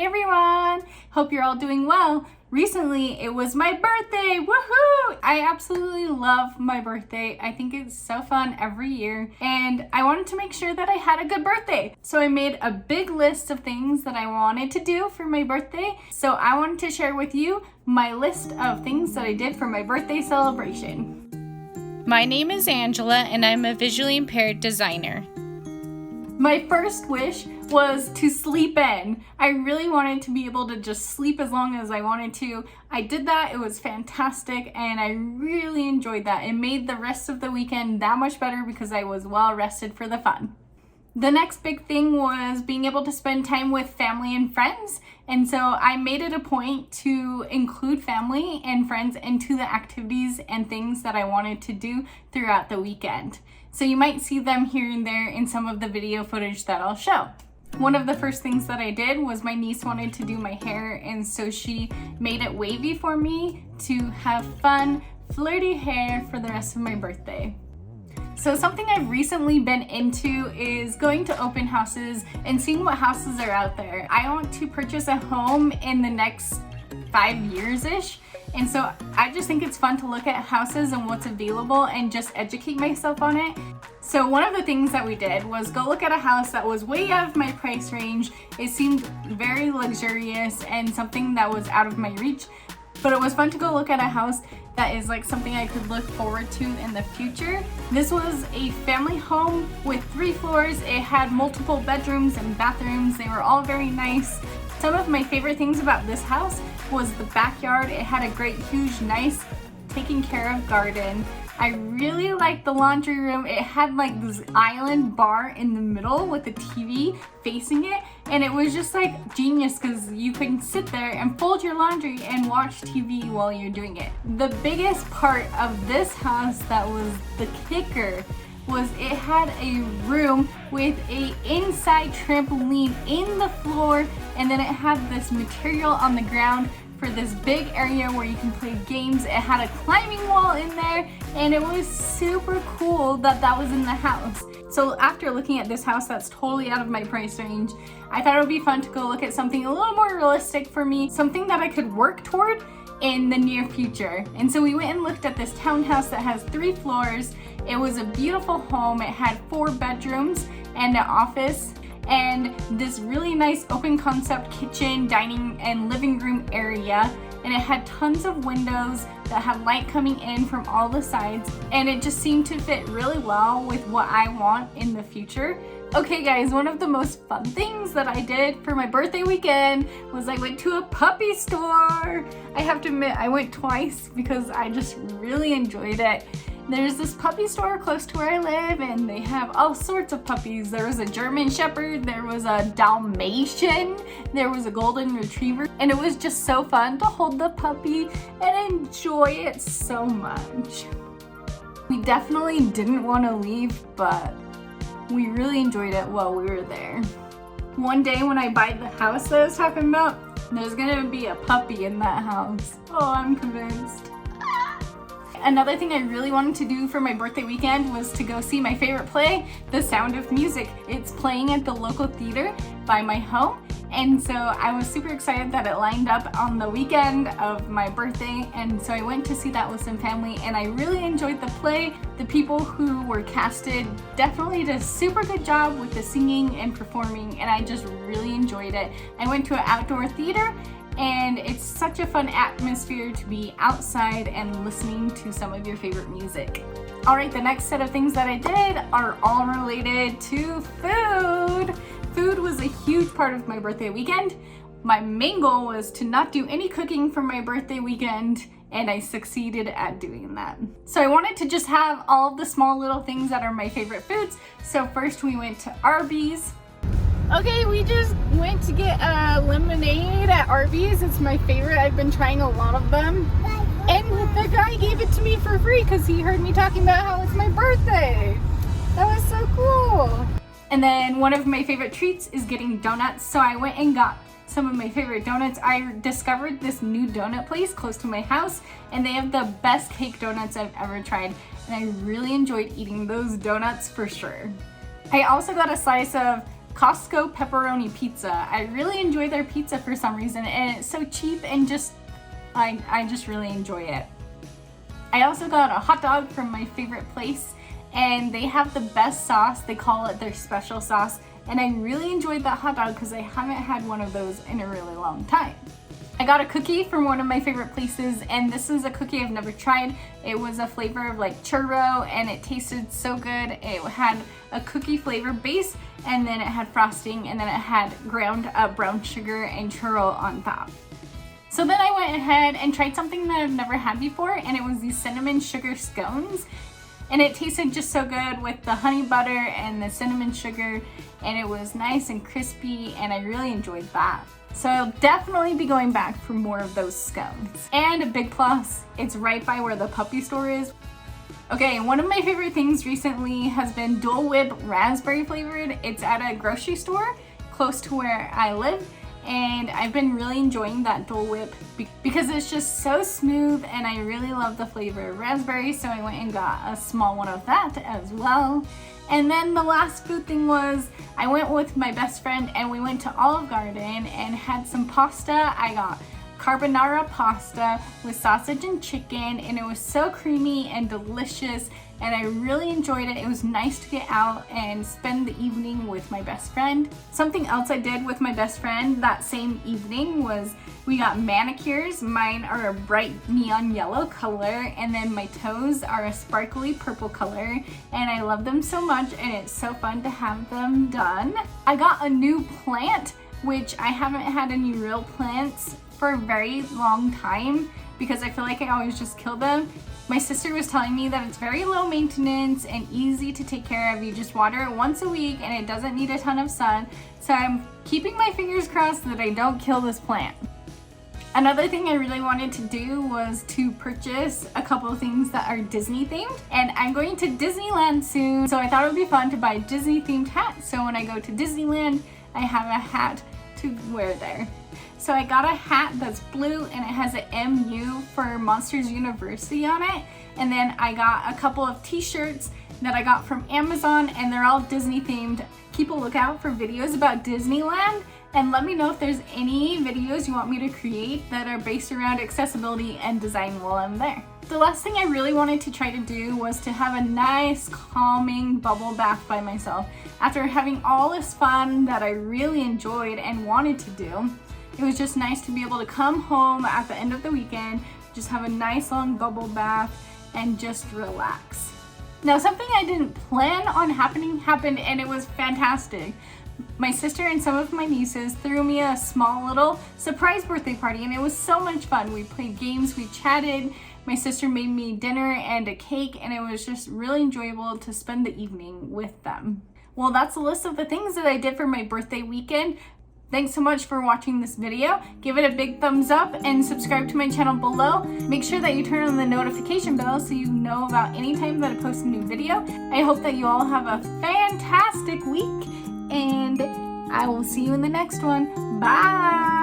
Hey everyone! Hope you're all doing well. Recently, it was my birthday! Woohoo! I absolutely love my birthday. I think it's so fun every year, and I wanted to make sure that I had a good birthday. So I made a big list of things that I wanted to do for my birthday. So I wanted to share with you my list of things that I did for my birthday celebration. My name is Angela, and I'm a visually impaired designer. My first wish was to sleep in. I really wanted to be able to just sleep as long as I wanted to. I did that, it was fantastic, and I really enjoyed that. It made the rest of the weekend that much better because I was well rested for the fun. The next big thing was being able to spend time with family and friends. And so I made it a point to include family and friends into the activities and things that I wanted to do throughout the weekend. So you might see them here and there in some of the video footage that I'll show. One of the first things that I did was my niece wanted to do my hair, and so she made it wavy for me to have fun, flirty hair for the rest of my birthday. So something I've recently been into is going to open houses and seeing what houses are out there. I want to purchase a home in the next 5 years-ish. And so I just think it's fun to look at houses and what's available and just educate myself on it. So one of the things that we did was go look at a house that was way out of my price range. It seemed very luxurious and something that was out of my reach. But it was fun to go look at a house that is like something I could look forward to in the future. This was a family home with 3 floors. It had multiple bedrooms and bathrooms. They were all very nice. Some of my favorite things about this house was the backyard. It had a great, huge, nice, taken care of garden. I really liked the laundry room. It had like this island bar in the middle with a TV facing it, and it was just like genius because you can sit there and fold your laundry and watch TV while you're doing it. The biggest part of this house that was the kicker was it had a room with a inside trampoline in the floor, and then it had this material on the ground for this big area where you can play games. It had a climbing wall in there, and it was super cool that that was in the house. So after looking at this house that's totally out of my price range, I thought it would be fun to go look at something a little more realistic for me, something that I could work toward in the near future. And so we went and looked at this townhouse that has 3 floors. It was a beautiful home. It had 4 bedrooms and an office and this really nice open concept kitchen, dining, and living room area. And it had tons of windows that had light coming in from all the sides, and it just seemed to fit really well with what I want in the future. Okay guys, one of the most fun things that I did for my birthday weekend was I went to a puppy store. I have to admit, I went twice because I just really enjoyed it. There's this puppy store close to where I live, and they have all sorts of puppies. There was a German Shepherd, there was a Dalmatian, there was a Golden Retriever, and it was just so fun to hold the puppy and enjoy it so much. We definitely didn't want to leave, but we really enjoyed it while we were there. One day when I buy the house that I was talking about, there's gonna be a puppy in that house. Oh, I'm convinced. Another thing I really wanted to do for my birthday weekend was to go see my favorite play, The Sound of Music. It's playing at the local theater by my home, and so I was super excited that it lined up on the weekend of my birthday, and so I went to see that with some family, and I really enjoyed the play. The people who were casted definitely did a super good job with the singing and performing, and I just really enjoyed it. I went to an outdoor theater, and it's such a fun atmosphere to be outside and listening to some of your favorite music. Alright, the next set of things that I did are all related to food. Food was a huge part of my birthday weekend. My main goal was to not do any cooking for my birthday weekend, and I succeeded at doing that. So I wanted to just have all of the small little things that are my favorite foods. So first we went to Arby's. Okay, we just went to get a lemonade at Arby's. It's my favorite. I've been trying a lot of them. And the guy gave it to me for free because he heard me talking about how it's my birthday. That was so cool. And then one of my favorite treats is getting donuts. So I went and got some of my favorite donuts. I discovered this new donut place close to my house, and they have the best cake donuts I've ever tried. And I really enjoyed eating those donuts for sure. I also got a slice of Costco pepperoni pizza. I really enjoy their pizza for some reason, and it's so cheap and just, I just really enjoy it. I also got a hot dog from my favorite place, and they have the best sauce. They call it their special sauce, and I really enjoyed that hot dog because I haven't had one of those in a really long time. I got a cookie from one of my favorite places, and this is a cookie I've never tried. It was a flavor of like churro, and it tasted so good. It had a cookie flavor base, and then it had frosting, and then it had ground up brown sugar and churro on top. So then I went ahead and tried something that I've never had before, and it was these cinnamon sugar scones. And it tasted just so good with the honey butter and the cinnamon sugar, and it was nice and crispy, and I really enjoyed that. So I'll definitely be going back for more of those scones. And a big plus, it's right by where the puppy store is. Okay, one of my favorite things recently has been Dole Whip raspberry flavored. It's at a grocery store close to where I live, and I've been really enjoying that Dole Whip because it's just so smooth, and I really love the flavor of raspberry, so I went and got a small one of that as well. And then the last food thing was I went with my best friend and we went to Olive Garden and had some pasta. I got carbonara pasta with sausage and chicken, and it was so creamy and delicious, and I really enjoyed it. It was nice to get out and spend the evening with my best friend. Something else I did with my best friend that same evening was we got manicures. Mine are a bright neon yellow color, and then my toes are a sparkly purple color, and I love them so much, and it's so fun to have them done. I got a new plant, which I haven't had any real plants for a very long time because I feel like I always just kill them. My sister was telling me that it's very low maintenance and easy to take care of. You just water it once a week and it doesn't need a ton of sun. So I'm keeping my fingers crossed that I don't kill this plant. Another thing I really wanted to do was to purchase a couple of things that are Disney themed, and I'm going to Disneyland soon, so I thought it would be fun to buy a Disney themed hat. So when I go to Disneyland, I have a hat to wear there. So I got a hat that's blue and it has an MU for Monsters University on it. And then I got a couple of t-shirts that I got from Amazon, and they're all Disney themed. Keep a lookout for videos about Disneyland, and let me know if there's any videos you want me to create that are based around accessibility and design while I'm there. The last thing I really wanted to try to do was to have a nice calming bubble bath by myself. After having all this fun that I really enjoyed and wanted to do, it was just nice to be able to come home at the end of the weekend, just have a nice long bubble bath and just relax. Now, something I didn't plan on happened, and it was fantastic. My sister and some of my nieces threw me a small little surprise birthday party, and it was so much fun. We played games, we chatted, my sister made me dinner and a cake, and it was just really enjoyable to spend the evening with them. Well, that's a list of the things that I did for my birthday weekend. Thanks so much for watching this video. Give it a big thumbs up and subscribe to my channel below. Make sure that you turn on the notification bell so you know about any time that I post a new video. I hope that you all have a fantastic week, and I will see you in the next one. Bye!